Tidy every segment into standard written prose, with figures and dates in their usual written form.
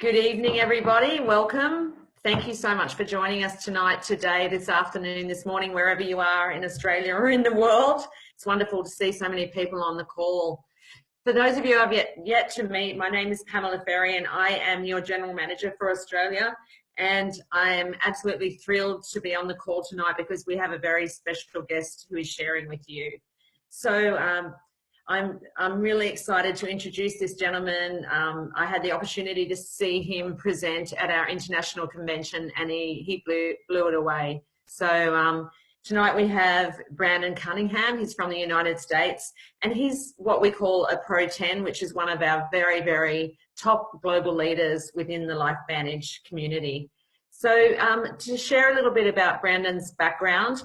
Good evening, everybody. Welcome. Thank you so much for joining us tonight, today, this afternoon, this morning, wherever you are in Australia or in the world. It's wonderful to see so many people on the call. For those of you I've yet to meet, my name is Pamela Ferry and I am your General Manager for Australia. And I am absolutely thrilled to be on the call tonight because we have a very special guest who is sharing with you. So I'm really excited to introduce this gentleman. I had the opportunity to see him present at our international convention and he blew it away. So tonight we have Brandon Cunningham. He's from the United States and he's what we call a Pro 10, which is one of our very, very top global leaders within the LifeVantage community. So to share a little bit about Brandon's background,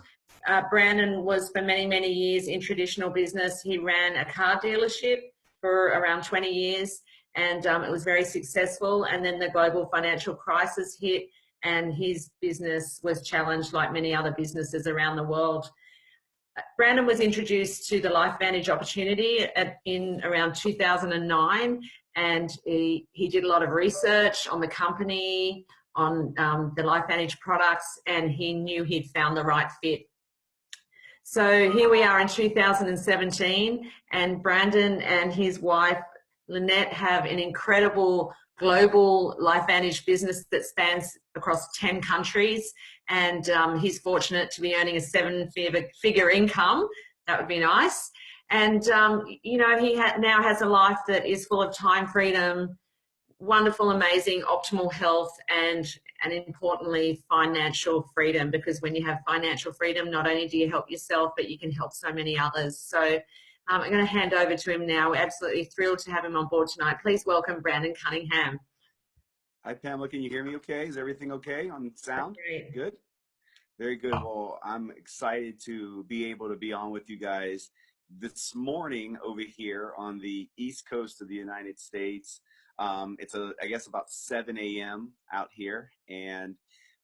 Brandon was for many, many years in traditional business. He ran a car dealership for around 20 years and it was very successful. And then the global financial crisis hit and his business was challenged like many other businesses around the world. Brandon was introduced to the LifeVantage opportunity in around 2009 and he did a lot of research on the company, on the LifeVantage products, and he knew he'd found the right fit. So here we are in 2017 and Brandon and his wife Lynette have an incredible global LifeVantage business that spans across 10 countries and he's fortunate to be earning a seven-figure income. That would be nice. And you know, he now has a life that is full of time freedom, wonderful, amazing, optimal health, and importantly, financial freedom, because when you have financial freedom, not only do you help yourself, but you can help so many others. So I'm going to hand over to him now. We're absolutely thrilled to have him on board tonight. Please welcome Brandon Cunningham. Hi, Pamela. Can you hear me okay? Is everything okay on sound? Great. Good? Very good. Well, I'm excited to be able to be on with you guys this morning over here on the East Coast of the United States. It's I guess about 7 a.m. out here, and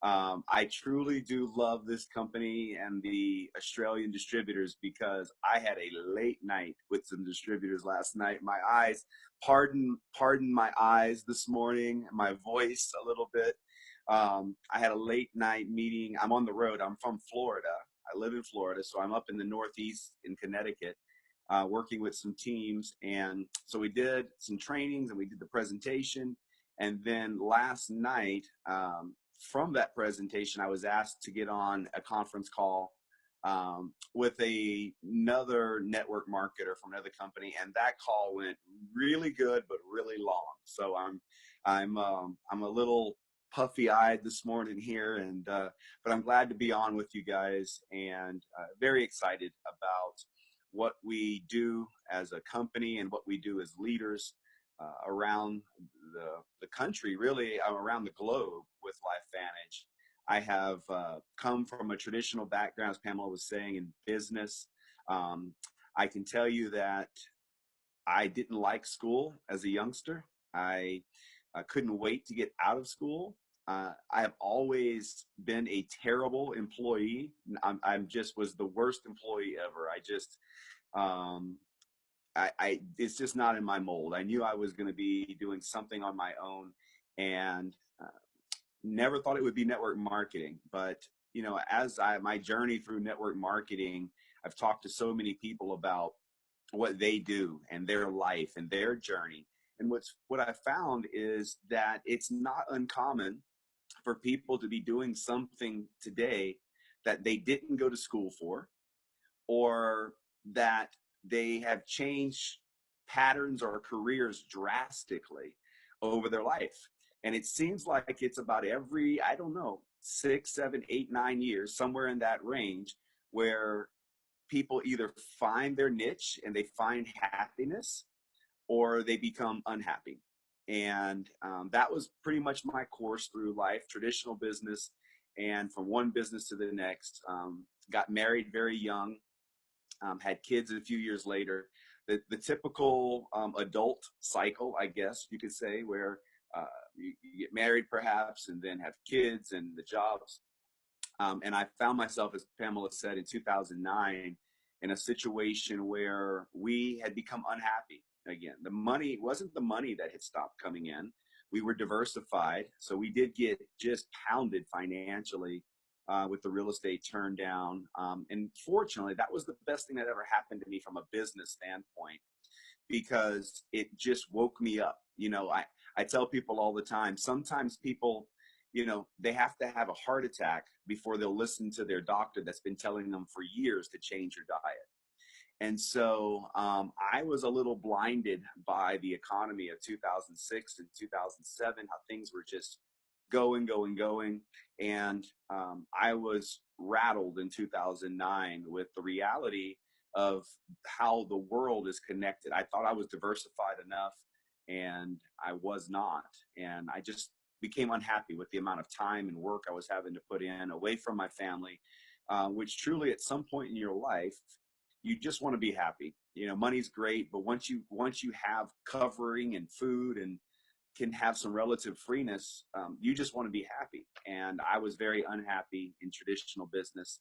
I truly do love this company and the Australian distributors because I had a late night with some distributors last night. My eyes, pardon my eyes this morning, my voice a little bit. I had a late night meeting. I'm on the road. I'm from Florida. I live in Florida, so I'm up in the Northeast in Connecticut. Working with some teams, and so we did some trainings and we did the presentation, and then last night from that presentation I was asked to get on a conference call with another network marketer from another company, and that call went really good but really long. So I'm a little puffy-eyed this morning here, and but I'm glad to be on with you guys and very excited about what we do as a company and what we do as leaders around the country, really around the globe with LifeVantage. I have come from a traditional background, as Pamela was saying, in business. I can tell you that I didn't like school as a youngster. I couldn't wait to get out of school. I have always been a terrible employee. I'm just was the worst employee ever. It's just not in my mold. I knew I was going to be doing something on my own, and never thought it would be network marketing. But you know, my journey through network marketing, I've talked to so many people about what they do and their life and their journey. And what I found is that it's not uncommon for people to be doing something today that they didn't go to school for, or that they have changed patterns or careers drastically over their life. And it seems like it's about every, I don't know, 6, 7, 8, 9 years, somewhere in that range, where people either find their niche and they find happiness, or they become unhappy. And that was pretty much my course through life, traditional business, and from one business to the next. Got married very young, had kids a few years later. The typical adult cycle, I guess you could say, where you get married perhaps and then have kids and the jobs. And I found myself, as Pamela said, in 2009 in a situation where we had become unhappy again. The money wasn't the money that had stopped coming in. We were diversified, so we did get just pounded financially with the real estate turn down. And fortunately, that was the best thing that ever happened to me from a business standpoint, because it just woke me up. I tell people all the time, sometimes people, they have to have a heart attack before they'll listen to their doctor that's been telling them for years to change your diet. And so I was a little blinded by the economy of 2006 and 2007, how things were just going. And I was rattled in 2009 with the reality of how the world is connected. I thought I was diversified enough, and I was not. And I just became unhappy with the amount of time and work I was having to put in away from my family, which truly at some point in your life, you just want to be happy. Money's great, but once you have covering and food and can have some relative freeness, you just want to be happy. And I was very unhappy in traditional business.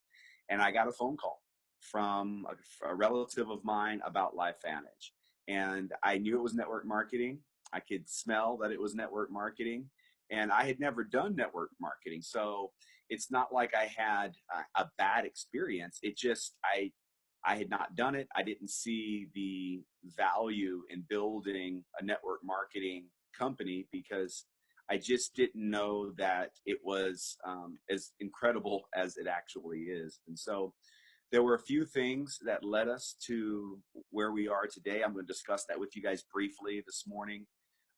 And I got a phone call from a relative of mine about LifeVantage. And I knew it was network marketing. I could smell that it was network marketing. And I had never done network marketing. So it's not like I had a bad experience. It just, I had not done it. I didn't see the value in building a network marketing company, because I just didn't know that it was as incredible as it actually is. And so there were a few things that led us to where we are today. I'm going to discuss that with you guys briefly this morning.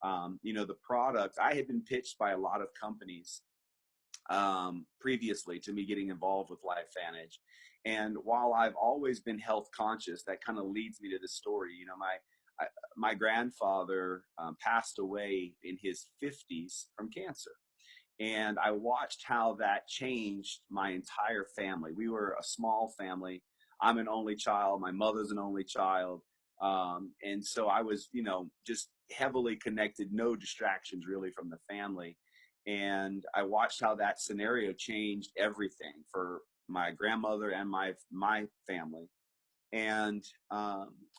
The product, I had been pitched by a lot of companies previously to me getting involved with LifeVantage. And while I've always been health conscious, that kind of leads me to the story. My grandfather passed away in his 50s from cancer. And I watched how that changed my entire family. We were a small family. I'm an only child. My mother's an only child. And so I was, just heavily connected, no distractions really from the family. And I watched how that scenario changed everything for my grandmother and my family. And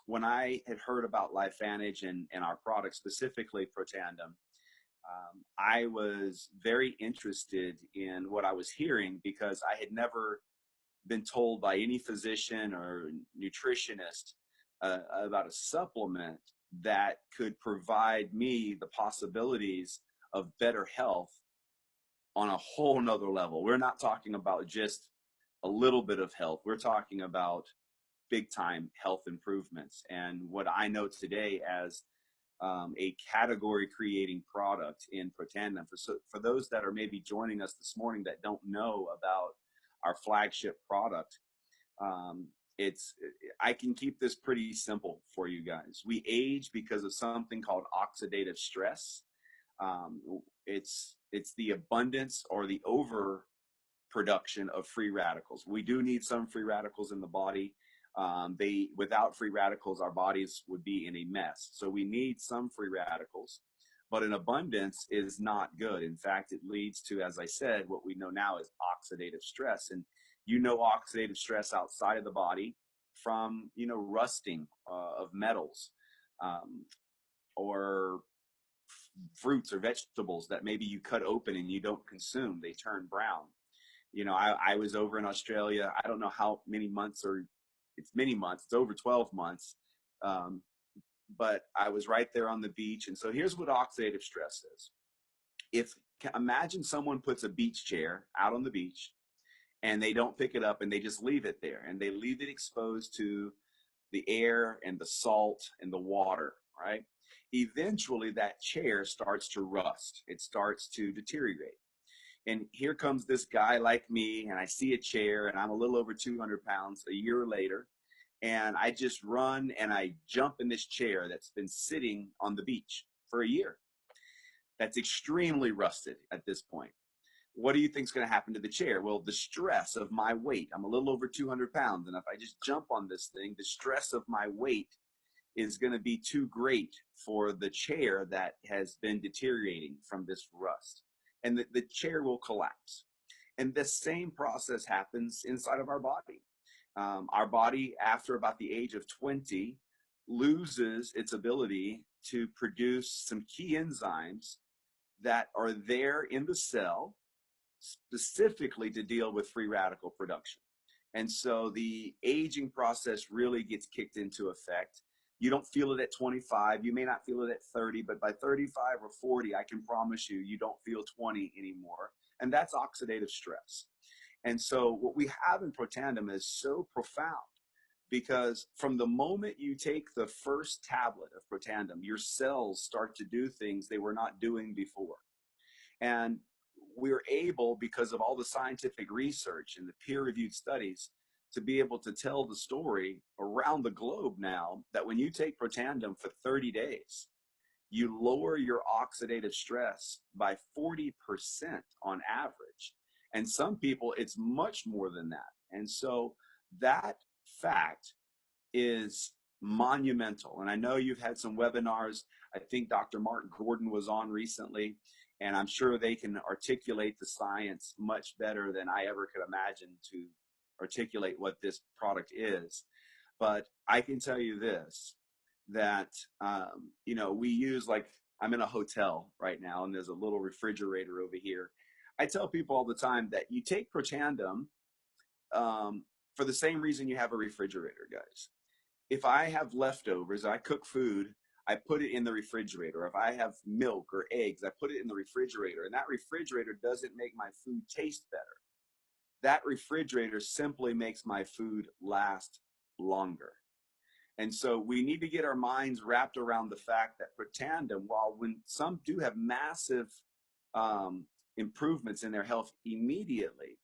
when I had heard about LifeVantage and our product, specifically Protandem, I was very interested in what I was hearing, because I had never been told by any physician or nutritionist about a supplement that could provide me the possibilities of better health on a whole nother level. We're not talking about just a little bit of health. We're talking about big time health improvements. And what I know today as a category creating product in Protandem. For those that are maybe joining us this morning that don't know about our flagship product, I can keep this pretty simple for you guys. We age because of something called oxidative stress. It's the abundance or the overproduction of free radicals. We do need some free radicals in the body. Without free radicals, our bodies would be in a mess. So we need some free radicals, but an abundance is not good. In fact, it leads to, as I said, what we know now is oxidative stress. And oxidative stress outside of the body from, rusting of metals, or fruits or vegetables that maybe you cut open and you don't consume. They turn brown. I was over in Australia. I don't know how many months, or it's many months. It's over 12 months. But I was right there on the beach. And so here's what oxidative stress is. Imagine someone puts a beach chair out on the beach and they don't pick it up and they just leave it there, and they leave it exposed to the air and the salt and the water, right? Eventually that chair starts to rust. It starts to deteriorate. And here comes this guy like me, and I see a chair, and I'm a little over 200 pounds a year later, and I just run and I jump in this chair that's been sitting on the beach for a year. That's extremely rusted at this point. What do you think is going to happen to the chair? Well, the stress of my weight, I'm a little over 200 pounds, and if I just jump on this thing, the stress of my weight is going to be too great for the chair that has been deteriorating from this rust. And the chair will collapse. And the same process happens inside of our body. Our body, after about the age of 20, loses its ability to produce some key enzymes that are there in the cell specifically to deal with free radical production. And so the aging process really gets kicked into effect. You don't feel it at 25. You may not feel it at 30, but by 35 or 40, I can promise you, you don't feel 20 anymore. And that's oxidative stress. And so what we have in Protandim is so profound because from the moment you take the first tablet of Protandim, your cells start to do things they were not doing before. And we're able, because of all the scientific research and the peer-reviewed studies, to be able to tell the story around the globe now that when you take Protandim for 30 days, you lower your oxidative stress by 40% on average. And some people, it's much more than that. And so that fact is monumental. And I know you've had some webinars. I think Dr. Mark Gordon was on recently, and I'm sure they can articulate the science much better than I ever could imagine to articulate what this product is. But I can tell you this, that, we use, like, I'm in a hotel right now, and there's a little refrigerator over here. I tell people all the time that you take Protandim for the same reason you have a refrigerator, guys. If I have leftovers, I cook food, I put it in the refrigerator. If I have milk or eggs, I put it in the refrigerator. And that refrigerator doesn't make my food taste better. That refrigerator simply makes my food last longer. And so we need to get our minds wrapped around the fact that Protandim, while when some do have massive improvements in their health immediately,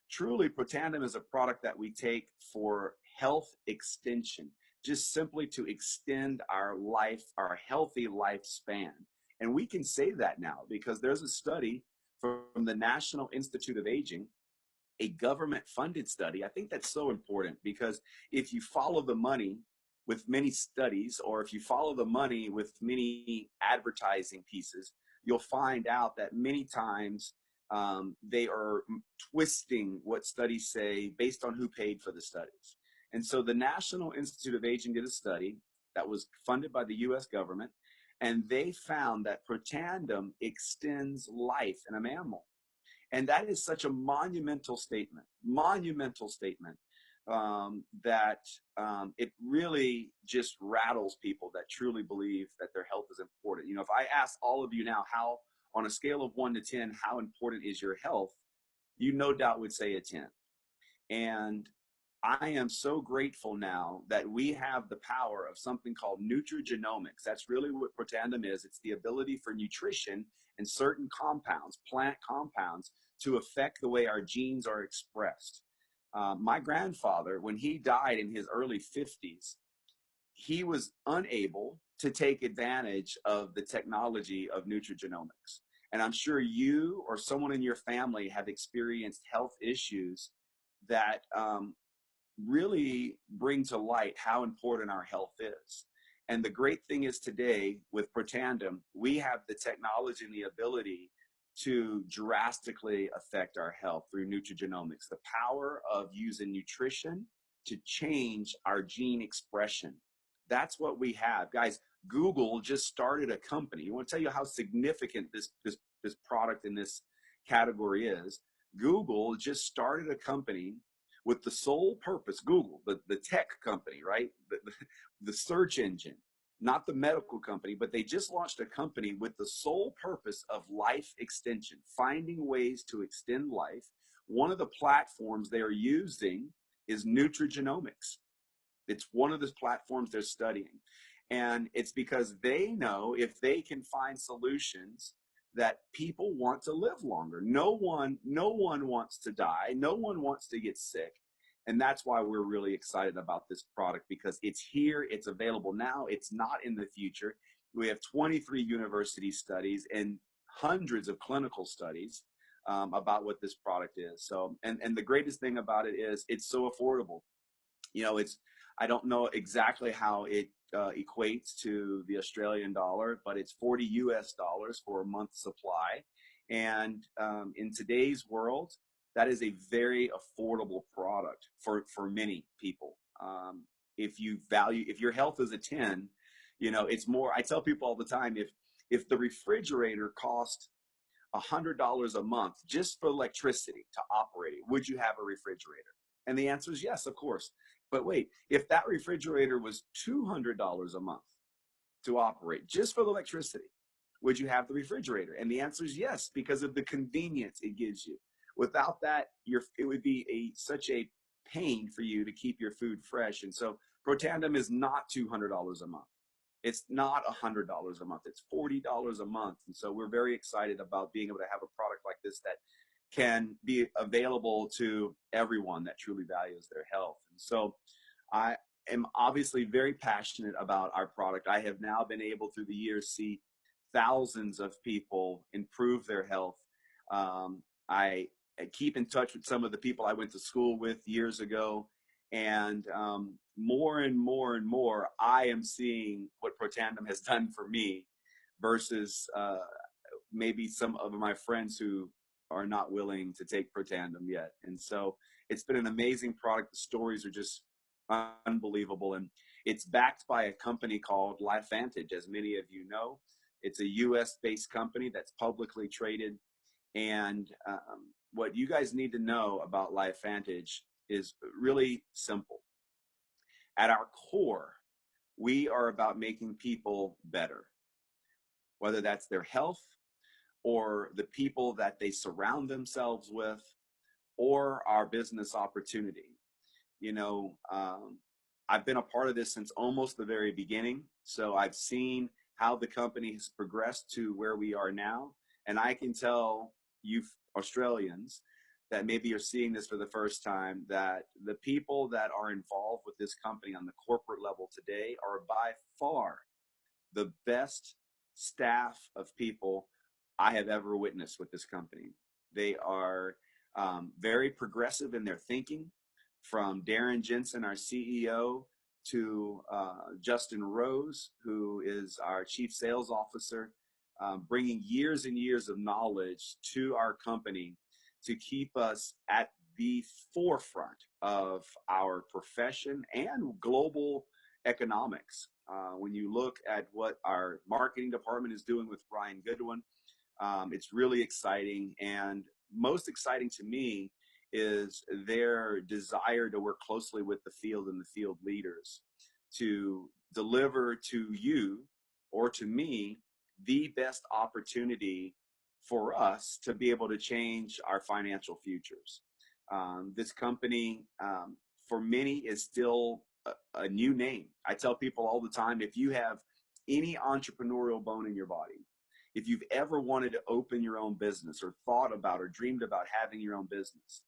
truly Protandim is a product that we take for health extension, just simply to extend our life, our healthy lifespan. And we can say that now because there's a study from the National Institute of Aging, a government-funded study. I think that's so important because if you follow the money with many studies, or if you follow the money with many advertising pieces, you'll find out that many times they are twisting what studies say based on who paid for the studies. And so the National Institute of Aging did a study that was funded by the US government, and they found that Protandim extends life in a mammal. And that is such a monumental statement, that it really just rattles people that truly believe that their health is important. If I ask all of you now, how, on a scale of 1 to 10, how important is your health, you no doubt would say a 10. And I am so grateful now that we have the power of something called nutrigenomics. That's really what Protandim is. It's the ability for nutrition and certain compounds, plant compounds, to affect the way our genes are expressed. My grandfather, when he died in his early 50s, he was unable to take advantage of the technology of nutrigenomics. And I'm sure you or someone in your family have experienced health issues that really bring to light how important our health is. And the great thing is today with Protandim, we have the technology and the ability to drastically affect our health through nutrigenomics, the power of using nutrition to change our gene expression. That's what we have. Guys, Google just started a company. I want to tell you how significant this product in this category is. Google just started a company with the sole purpose, Google, the tech company, right? The search engine, not the medical company, but they just launched a company with the sole purpose of life extension, finding ways to extend life. One of the platforms they are using is nutrigenomics. It's one of the platforms they're studying. And it's because they know if they can find solutions that people want to live longer. No one wants to die. No one wants to get sick. And that's why we're really excited about this product, because it's here, it's available now, it's not in the future. We have 23 university studies and hundreds of clinical studies about what this product is. So, and the greatest thing about it is it's so affordable. I don't know exactly how it equates to the Australian dollar, but it's 40 US dollars for a month's supply. And in today's world, that is a very affordable product for many people. If your health is a 10, it's more. I tell people all the time, if the refrigerator cost $100 a month just for electricity to operate it, would you have a refrigerator? And the answer is yes, of course. But wait, if that refrigerator was $200 a month to operate just for the electricity, would you have the refrigerator? And the answer is yes, because of the convenience it gives you. Without that, it would be such a pain for you to keep your food fresh. And so Protandem is not $200 a month. It's not $100 a month. It's $40 a month. And so we're very excited about being able to have a product like this that can be available to everyone that truly values their health. And so I am obviously very passionate about our product. I have now been able through the years see thousands of people improve their health. I keep in touch with some of the people I went to school with years ago, and more and more and more, I am seeing what Protandem has done for me versus maybe some of my friends who are not willing to take Protandem yet. And so it's been an amazing product. The stories are just unbelievable. And it's backed by a company called LifeVantage, as many of you know. It's a US-based company that's publicly traded. And what you guys need to know about LifeVantage is really simple. At our core, we are about making people better, whether that's their health or the people that they surround themselves with or our business opportunity. You know, I've been a part of this since almost the very beginning. So I've seen how the company has progressed to where we are now. And I can tell you Australians that maybe are seeing this for the first time that the people that are involved with this company on the corporate level today are by far the best staff of people I have ever witnessed with this company. They are very progressive in their thinking, from Darren Jensen, our CEO, to Justin Rose, who is our Chief Sales Officer, bringing years and years of knowledge to our company to keep us at the forefront of our profession and global economics. When you look at what our marketing department is doing with Brian Goodwin, it's really exciting. And most exciting to me is their desire to work closely with the field and the field leaders to deliver to you or to me the best opportunity for us to be able to change our financial futures. This company, for many, is still a new name. I tell people all the time, if you have any entrepreneurial bone in your body, if you've ever wanted to open your own business or thought about or dreamed about having your own business,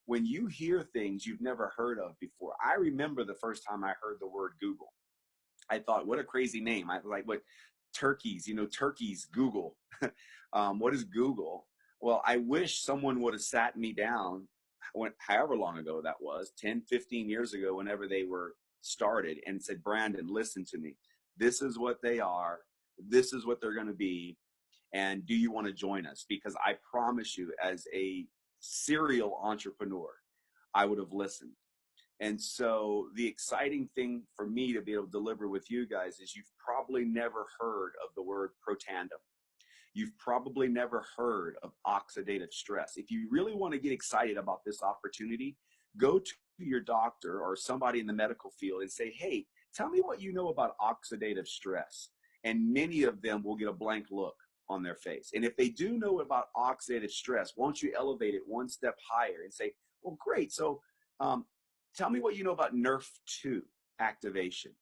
when you hear things you've never heard of before, I remember the first time I heard the word Google. I thought, what a crazy name. I like, what turkeys, turkeys, Google. What is Google? Well, I wish someone would have sat me down, however long ago that was, 10, 15 years ago, whenever they were started, and said, Brandon, listen to me. This is what they are. This is what they're going to be. And do you want to join us? Because I promise you, as a serial entrepreneur, I would have listened. And so the exciting thing for me to be able to deliver with you guys is you've probably never heard of the word Protandem. You've probably never heard of oxidative stress. If you really want to get excited about this opportunity, go to your doctor or somebody in the medical field and say, hey, tell me what you know about oxidative stress. And many of them will get a blank look on their face. And if they do know about oxidative stress, won't you elevate it one step higher and say, well, great. So tell me what you know about NRF2 activation.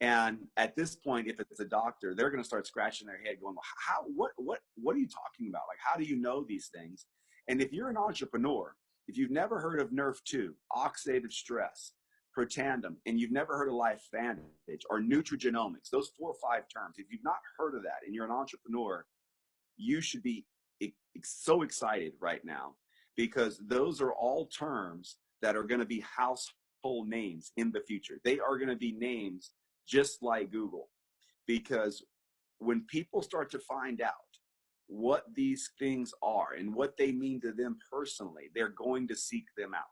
And at this point, if it's a doctor, they're going to start scratching their head going, well, what are you talking about? Like, how do you know these things? And if you're an entrepreneur, if you've never heard of NRF2, oxidative stress, Protandem, and you've never heard of LifeVantage or nutrigenomics, those 4 or 5 terms, if you've not heard of that and you're an entrepreneur, you should be so excited right now, because those are all terms that are going to be household names in the future. They are going to be names just like Google, because when people start to find out what these things are and what they mean to them personally, they're going to seek them out.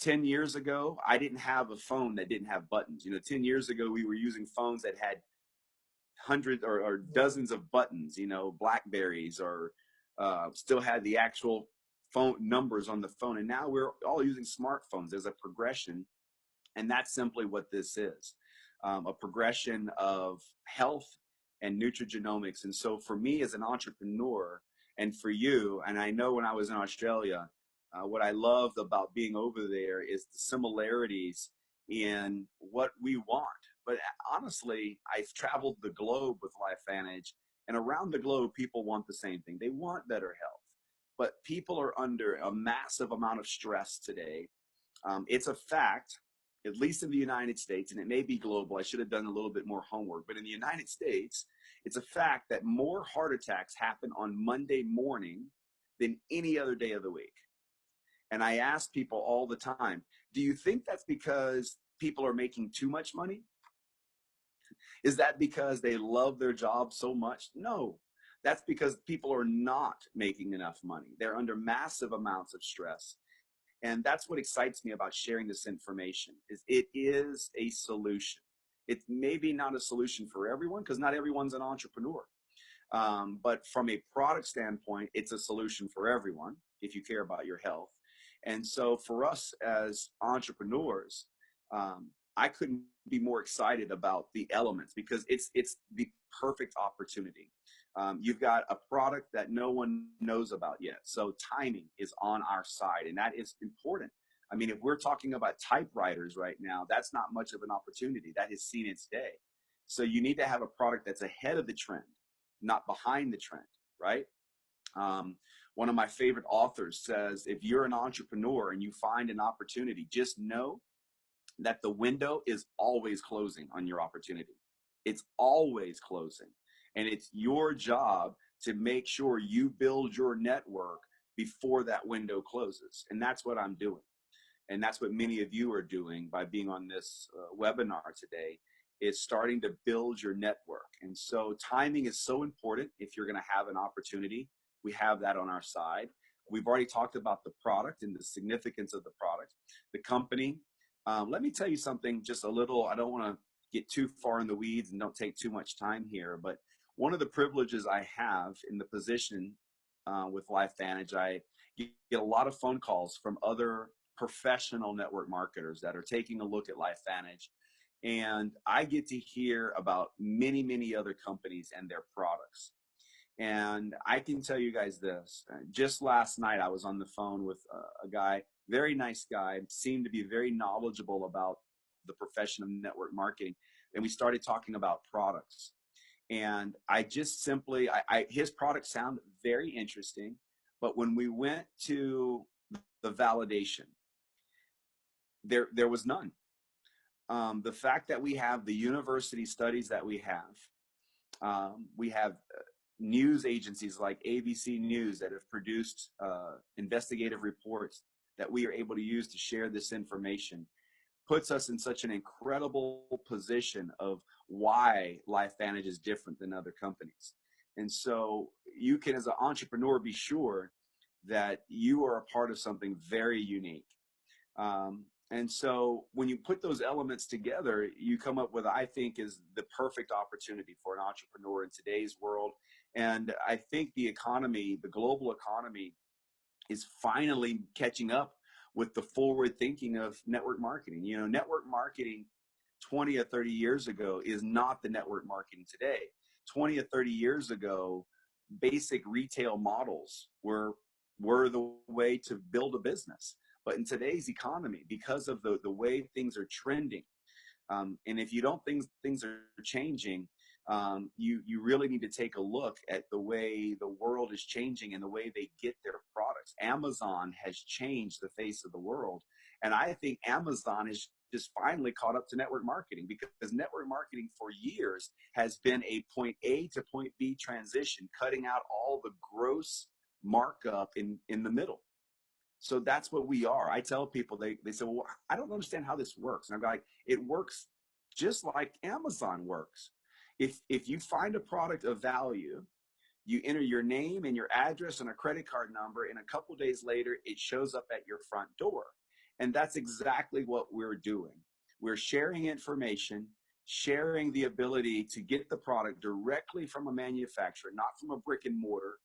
10 years ago, I didn't have a phone that didn't have buttons. 10 years ago, we were using phones that had hundreds or dozens of buttons, Blackberries or still had the actual phone numbers on the phone. And now we're all using smartphones as a progression. And that's simply what this is, a progression of health and nutrigenomics. And so for me as an entrepreneur, and for you, and I know when I was in Australia, what I loved about being over there is the similarities in what we want. But honestly, I've traveled the globe with LifeVantage, and around the globe, people want the same thing. They want better health. But people are under a massive amount of stress today. It's a fact, at least in the United States, and it may be global. I should have done a little bit more homework. But in the United States, it's a fact that more heart attacks happen on Monday morning than any other day of the week. And I ask people all the time, do you think that's because people are making too much money? Is that because they love their job so much? No, that's because people are not making enough money. They're under massive amounts of stress. And that's what excites me about sharing this information, is it is a solution. It's maybe not a solution for everyone because not everyone's an entrepreneur. But from a product standpoint, it's a solution for everyone if you care about your health. And so for us as entrepreneurs, I couldn't be more excited about the elements because it's the perfect opportunity. You've got a product that no one knows about yet. So timing is on our side, and that is important. I mean, if we're talking about typewriters right now, that's not much of an opportunity. That has seen its day. So you need to have a product that's ahead of the trend, not behind the trend, right? One of my favorite authors says, if you're an entrepreneur and you find an opportunity, just know that the window is always closing on your opportunity. It's always closing. And it's your job to make sure you build your network before that window closes. And that's what I'm doing. And that's what many of you are doing by being on this webinar today, is starting to build your network. And so timing is so important if you're going to have an opportunity. We have that on our side. We've already talked about the product and the significance of the product. The company, let me tell you something, just a little, I don't want to get too far in the weeds and don't take too much time here, but one of the privileges I have in the position with LifeVantage, I get a lot of phone calls from other professional network marketers that are taking a look at LifeVantage. And I get to hear about many, many other companies and their products. And I can tell you guys this, just last night I was on the phone with a guy, very nice guy, seemed to be very knowledgeable about the profession of network marketing. And we started talking about products. And I just simply, his product sounded very interesting. But when we went to the validation, there was none. The fact that we have the university studies that we have news agencies like ABC News that have produced investigative reports that we are able to use to share this information, puts us in such an incredible position of why LifeVantage is different than other companies. And so you can, as an entrepreneur, be sure that you are a part of something very unique. And so when you put those elements together, you come up with, I think, is the perfect opportunity for an entrepreneur in today's world. And I think the economy, the global economy, is finally catching up with the forward thinking of network marketing. You know, network marketing 20 or 30 years ago is not the network marketing today. 20 or 30 years ago, basic retail models were the way to build a business. But in today's economy, because of the way things are trending, and if you don't think things are changing, you really need to take a look at the way the world is changing and the way they get their products. Amazon has changed the face of the world. And I think Amazon has just finally caught up to network marketing, because network marketing for years has been a point A to point B transition, cutting out all the gross markup in the middle. So that's what we are. I tell people, they say, well, I don't understand how this works. And I'm like, it works just like Amazon works. If you find a product of value, you enter your name and your address and a credit card number, and a couple days later, it shows up at your front door. And that's exactly what we're doing. We're sharing information, sharing the ability to get the product directly from a manufacturer, not from a brick and mortar,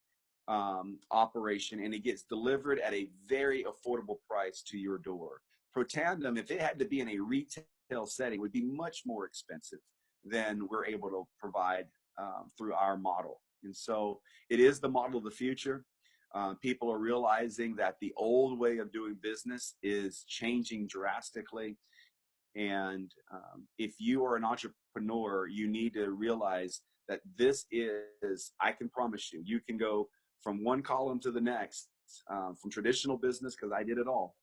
operation, and it gets delivered at a very affordable price to your door. Protandim, if it had to be in a retail setting, would be much more expensive than we're able to provide through our model. And so it is the model of the future. People are realizing that the old way of doing business is changing drastically. And if you are an entrepreneur, you need to realize that this is, I can promise you, you can go from one column to the next, from traditional business, because I did it all,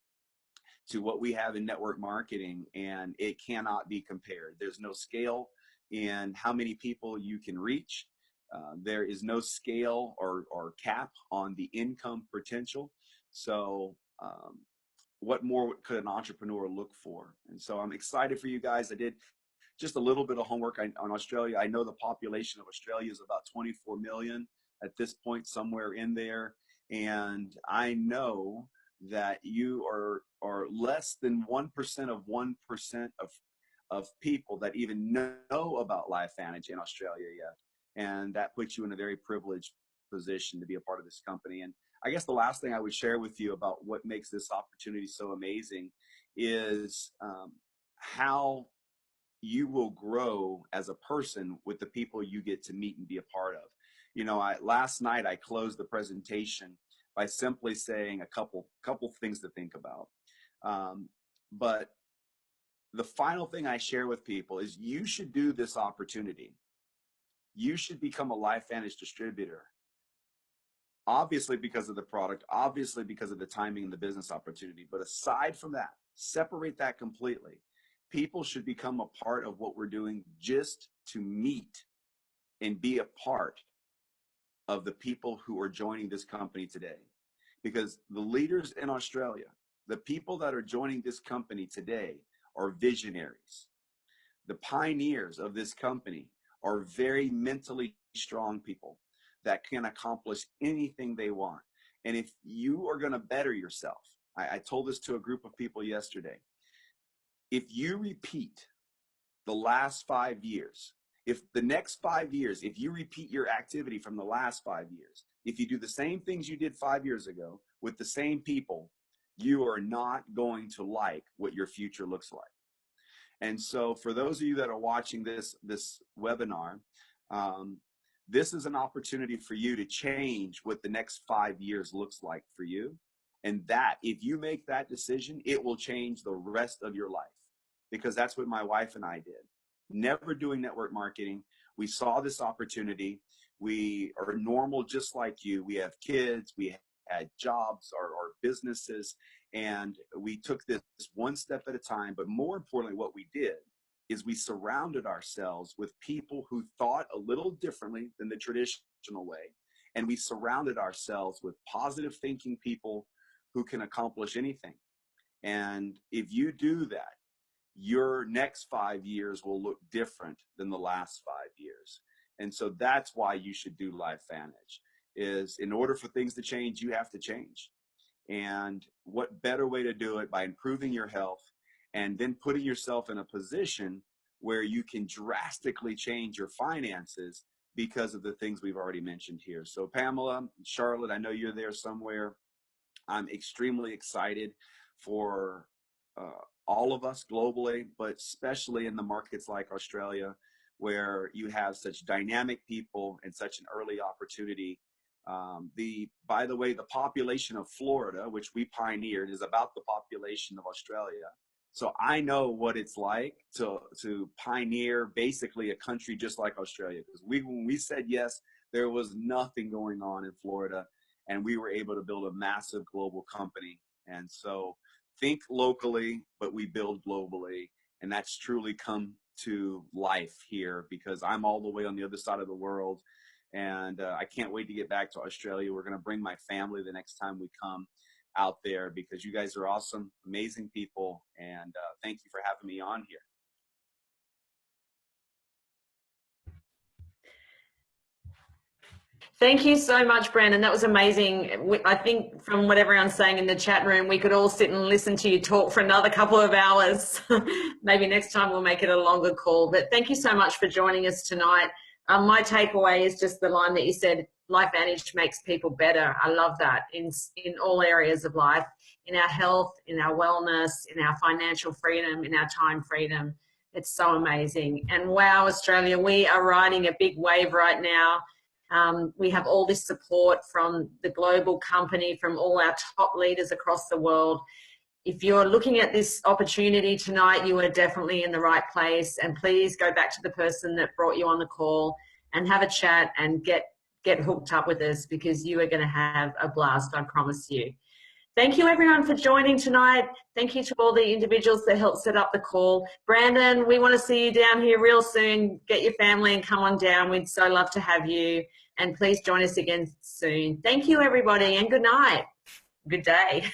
to what we have in network marketing, and it cannot be compared. There's no scale in how many people you can reach. There is no scale or cap on the income potential. So what more could an entrepreneur look for? And so I'm excited for you guys. I did just a little bit of homework on Australia. I know the population of Australia is about 24 million at this point, somewhere in there. And I know that you are less than 1% of 1% of people that even know about LifeVantage in Australia yet. And that puts you in a very privileged position to be a part of this company. And I guess the last thing I would share with you about what makes this opportunity so amazing is how you will grow as a person with the people you get to meet and be a part of. You know, last night I closed the presentation by simply saying a couple things to think about. But the final thing I share with people is you should do this opportunity. You should become a LifeVantage distributor. Obviously because of the product, obviously because of the timing and the business opportunity. But aside from that, separate that completely. People should become a part of what we're doing just to meet and be a part of the people who are joining this company today. Because the leaders in Australia, the people that are joining this company today are visionaries. The pioneers of this company are very mentally strong people that can accomplish anything they want. And if you are going to better yourself, I told this to a group of people yesterday, if you repeat the last 5 years, if the next 5 years, if you repeat your activity from the last 5 years, if you do the same things you did 5 years ago with the same people, you are not going to like what your future looks like. And so for those of you that are watching this webinar, this is an opportunity for you to change what the next 5 years looks like for you. And that, if you make that decision, it will change the rest of your life. Because that's what my wife and I did. Never doing network marketing. We saw this opportunity. We are normal just like you. We have kids. We had jobs or businesses. And we took this one step at a time. But more importantly, what we did is we surrounded ourselves with people who thought a little differently than the traditional way. And we surrounded ourselves with positive thinking people who can accomplish anything. And if you do that, your next 5 years will look different than the last 5 years. And so that's why you should do LifeVantage. Is in order for things to change, you have to change. And what better way to do it by improving your health and then putting yourself in a position where you can drastically change your finances because of the things we've already mentioned here. So Pamela, Charlotte, I know you're there somewhere. I'm extremely excited for all of us globally, but especially in the markets like Australia, where you have such dynamic people and such an early opportunity. By the way, the population of Florida, which we pioneered, is about the population of Australia. So I know what it's like to pioneer basically a country just like Australia. Because when we said yes, there was nothing going on in Florida, and we were able to build a massive global company. And so think locally, but we build globally. And that's truly come to life here because I'm all the way on the other side of the world. And I can't wait to get back to Australia. We're going to bring my family the next time we come out there because you guys are awesome, amazing people. And thank you for having me on here. Thank you so much, Brandon. That was amazing. I think from what everyone's saying in the chat room, we could all sit and listen to you talk for another couple of hours. Maybe next time we'll make it a longer call. But thank you so much for joining us tonight. My takeaway is just the line that you said, LifeVantage makes people better. I love that in all areas of life, in our health, in our wellness, in our financial freedom, in our time freedom. It's so amazing. And wow, Australia, we are riding a big wave right now. We have all this support from the global company, from all our top leaders across the world. If you're looking at this opportunity tonight, you are definitely in the right place. And please go back to the person that brought you on the call and have a chat and get hooked up with us, because you are going to have a blast, I promise you. Thank you everyone for joining tonight. Thank you to all the individuals that helped set up the call. Brandon, we want to see you down here real soon. Get your family and come on down. We'd so love to have you. And please join us again soon. Thank you everybody, and good night. Good day.